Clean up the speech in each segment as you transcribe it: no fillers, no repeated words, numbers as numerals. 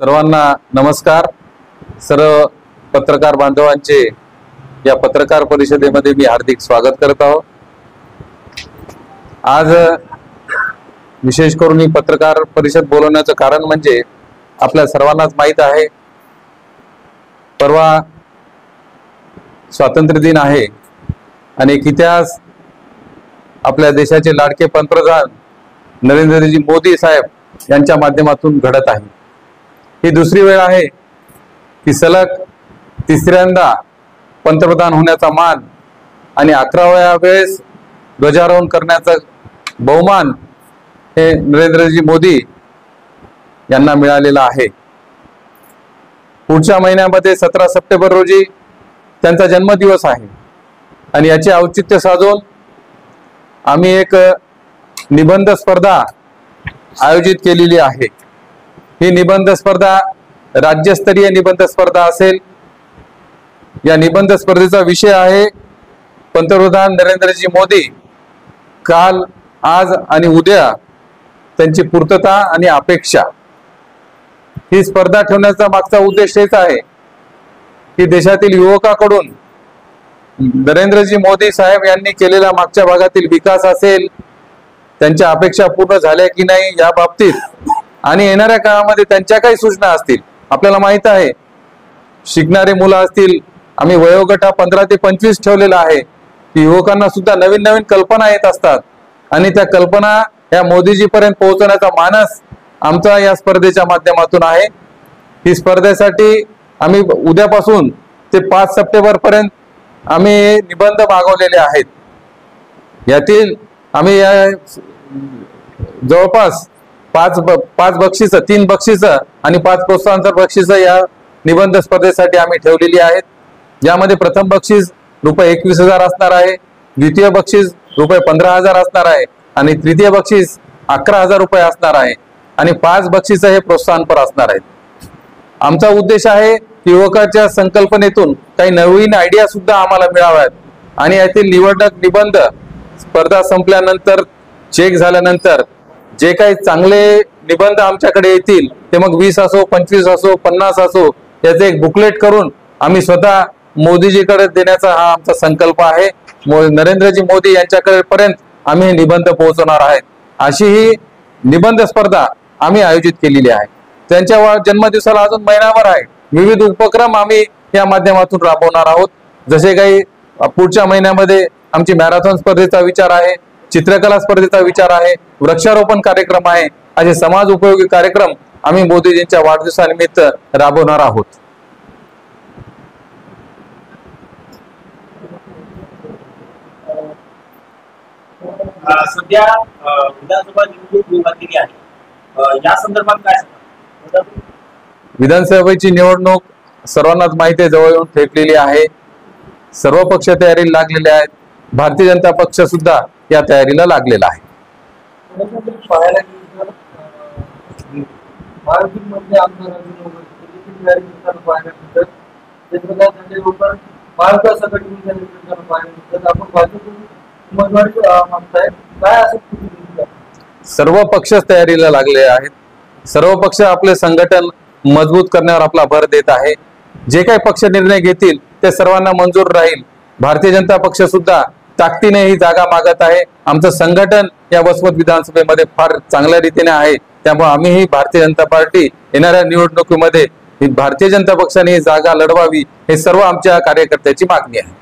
सर्वांना नमस्कार। सर्व पत्रकार बांधवांचे या पत्रकार परिषदेमध्ये मी हार्दिक स्वागत करत आहोत। आज विशेष करून ही पत्रकार परिषद बोलवण्याचं कारण म्हणजे आपल्या सर्वांनाच माहित आहे, परवा स्वातंत्र्य दिन आहे आणि एक इतिहास आपल्या देशाचे लाडके पंतप्रधान नरेंद्रजी मोदी साहेब यांच्या माध्यमातून घडत आहे। ही दुसरी वेळ आहे की सलग तिसऱ्यांदा पंतप्रधान होण्याचा मान आणि 11व्या वेळेस ध्वजारोहण करण्याचा बहुमान हे नरेंद्रजी मोदी यांना मिळालेला आहे। पुढच्या महिन्यामध्ये 17 सप्टेंबर रोजी त्यांचा जन्मदिवस आहे आणि याचे औचित्य साधून आम्ही एक निबंध स्पर्धा आयोजित केलेली आहे। ही निबंध स्पर्धा राज्यस्तरीय निबंध स्पर्धा असेल। या निबंध स्पर्धेचा विषय आहे पंतप्रधान नरेंद्रजी मोदी काल, आज आणि उद्या त्यांची पूर्तता आणि अपेक्षा। ही स्पर्धा ठेवण्याचा मागचा उद्देश हेच आहे की देशातील युवकांकडून नरेंद्रजी मोदी साहेब यांनी केलेला मागच्या भागातील विकास असेल, त्यांच्या अपेक्षा पूर्ण झाल्या की नाही या बाबतीत आणि येणाऱ्या काळामध्ये त्यांच्या काही सूचना असतील। आपल्याला माहित आहे शिकणारे मुलं असतील, आम्ही वयोगट हा 15 ते 25 ठेवलेला आहे की युवकांना सुद्धा नवीन नवीन कल्पना येत असतात आणि त्या कल्पना या मोदीजी पर्यंत पोहोचवण्याचा मानस आमचा या स्पर्धेच्या माध्यमातून आहे। ही स्पर्धेसाठी आम्ही उद्यापासून ते 5 सप्टेंबर पर्यंत आम्ही निबंध मागवलेले आहेत। यातील आम्ही या जवळपास 5 बक्षीस, 3 बक्षीस आणि 5 प्रोत्साहनपर बक्षीस या निबंध स्पर्धेसाठी आम्ही ठेवलेली आहेत। यामध्ये प्रथम बक्षीस रुपये 21,000 असणार आहे, द्वितीय बक्षीस रुपये 15,000 असणार आहे आणि तृतीय बक्षीस 11,000 रुपये असणार आहे आणि 5 बक्षीस हे प्रोत्साहनपर असणार आहेत। आमचा उद्देश आहे की युवकाच्या संकल्पनेतून काही नवीन आयडिया सुद्धा आम्हाला मिळाव्यात आणि यातील निबंध स्पर्धा संपल्यानंतर, चेक झाल्यानंतर जे काही चांगले निबंध आमच्याकडे येतील ते मग 20 असो, 25 असो, 50 असो, याचे एक बुकलेट करून आम्ही स्वतः मोदीजीकडे देण्याचा हा आमचा संकल्प आहे। नरेंद्रजी मोदी यांच्याकडे पर्यंत आम्ही हे निबंध पोहोचवणार आहेत। अशी ही निबंध स्पर्धा आम्ही आयोजित केलेली आहे। त्यांच्या जन्मदिवसाला अजून महिनाभर आहे। विविध उपक्रम आम्ही या माध्यमातून राबवणार आहोत। जसे काही पुढच्या महिन्यामध्ये आमची मॅरेथॉन स्पर्धेचा विचार आहे, चित्रकला स्पर्धेचा विचार आहे, वृक्षारोपण कार्यक्रम आहे। असे समाज उपयोगी कार्यक्रम आम्ही मोदीजींच्या वाढदिवसानिमित्त राबवणार आहोत। सध्या विधानसभा निवडणूक लागलेली आहे, या संदर्भात काय सांगता? विधानसभेची निवडणूक सर्वांनाच माहिती आहे, जवळ येऊन ठेपलेली आहे। सर्व पक्ष तयारीला लागलेले आहेत। भारतीय जनता पक्ष सुद्धा या तयारीला लागलेला आहे। सर्व पक्ष तयारीला लागले आहेत। सर्व पक्ष आपले संघटन मजबूत करण्यावर आपला भर देत आहे। जे काही पक्ष निर्णय घेतील ते सर्वांना मंजूर राहील। भारतीय जनता पक्ष सुद्धा ताकदीने ही जागा मागत आहे। आमचं संघटन या वसमत विधानसभेमध्ये फार चांगल्या रीतीने आहे, त्यामुळे आम्ही ही भारतीय जनता पार्टी येणाऱ्या निवडणुकीमध्ये भारतीय जनता पक्षाने ही जागा लढवावी हे सर्व आमच्या कार्यकर्त्याची मागणी आहे।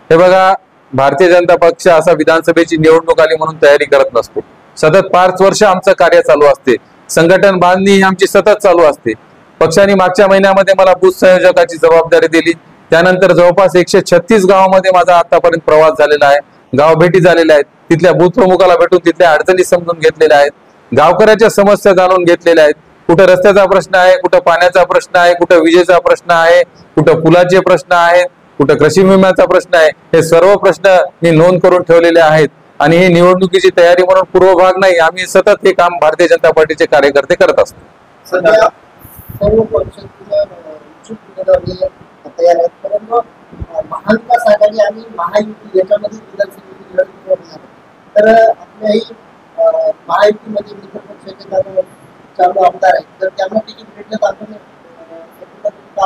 हे बघा, भारतीय जनता पक्ष असा विधानसभेची निवडणूक आली म्हणून तयारी करत नसतो। सतत 5 वर्ष आमचं कार्य चालू असते। संघटन बांधणी ही आमची सतत चालू असते। पक्षाने मागच्या महिन्यामध्ये मला बूथ संयोजकाची जबाबदारी दिली। त्यानंतर जवळपास 136 गावामध्ये माझा आतापर्यंत प्रवास झालेला आहे। गाव भेटी झालेल्या आहेत। तिथल्या बूथ प्रमुखाला भेटून तिथल्या अडचणी समजून घेतलेल्या आहेत। गावकऱ्याच्या समस्या जाणून घेतलेल्या आहेत। कुठं रस्त्याचा प्रश्न आहे, कुठं पाण्याचा प्रश्न आहे, कुठं विजेचा प्रश्न आहे, कुठं पुलाचे प्रश्न आहेत, कुठं कृषी विम्याचा प्रश्न आहे। हे सर्व प्रश्न मी नोंद करून ठेवलेले आहेत आणि ही निवडणुकीची तयारी म्हणून पूर्वभाग नाही, आम्ही सतत हे काम भारतीय जनता पार्टीचे कार्यकर्ते करत असतो। महाविकास आघाडी आणि महायुती याच्यामध्ये विधानसभेची लढत तर आपल्याही महायुतीमध्ये मित्र पक्षाचे चालू आमदार आहेत, तर त्यांना तिकीट भेटण्यात आलं नाही.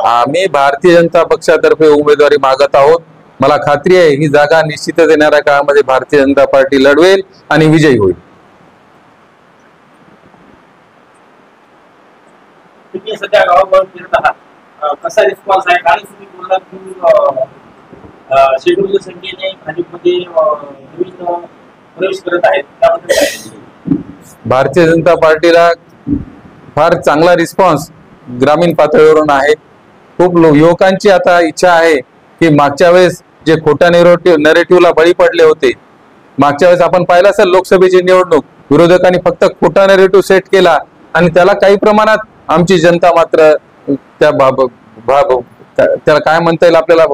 आम्ही भारतीय जनता पक्षातर्फे उमेदवारी मागत आहोत. मला खात्री आहे ही जागा निश्चितच येणाऱ्या काळामध्ये भारतीय जनता पार्टी लढवेल आणि विजयी होईल. तुम्ही सध्या गावागावात फिरत आहात, कसा रिस्पॉन्स आहे? कारण तुम्ही बोललात की शेड्यूल संख्येने भाजपमध्ये नवीन प्रवेश करत आहेत, त्याबद्दल काय? भारतीय जनता पार्टीला फार चांगला रिस्पॉन्स ग्रामीण पातळीवरून आहे. खूप युवकांची आता इच्छा आहे की मागच्या वेळेस जे खोट्या नरेटिव्हला बळी पडले होते, मागच्या वेळेस आपण पाहिलं असेल लोकसभेची निवडणूक, विरोधकांनी फक्त खोटा नरेटिव्ह सेट केला आणि त्याला काही प्रमाणात आमची जनता मात्र त्याला काय म्हणता येईल आपल्याला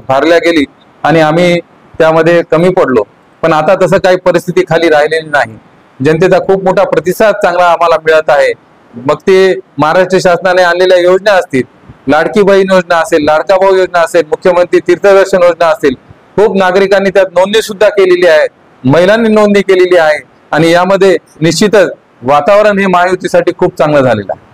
भारल्या गेली आणि आम्ही त्यामध्ये कमी पडलो. पण आता तसं काही परिस्थिती खाली राहिलेली नाही. जनतेचा खूप मोठा प्रतिसाद चांगला आम्हाला मिळत आहे. मग ते महाराष्ट्र शासनाने आणलेल्या योजना असतील, लाडकी बहीण योजना असेल, लाडका भाऊ योजना असेल, मुख्यमंत्री तीर्थदर्शन योजना असेल, खूप नागरिकांनी त्यात नोंदणी सुद्धा केलेली आहे, महिलांनी नोंदणी केलेली आहे आणि यामध्ये निश्चितच वातावरण हे महायुतीसाठी खूप चांगलं झालेलं आहे.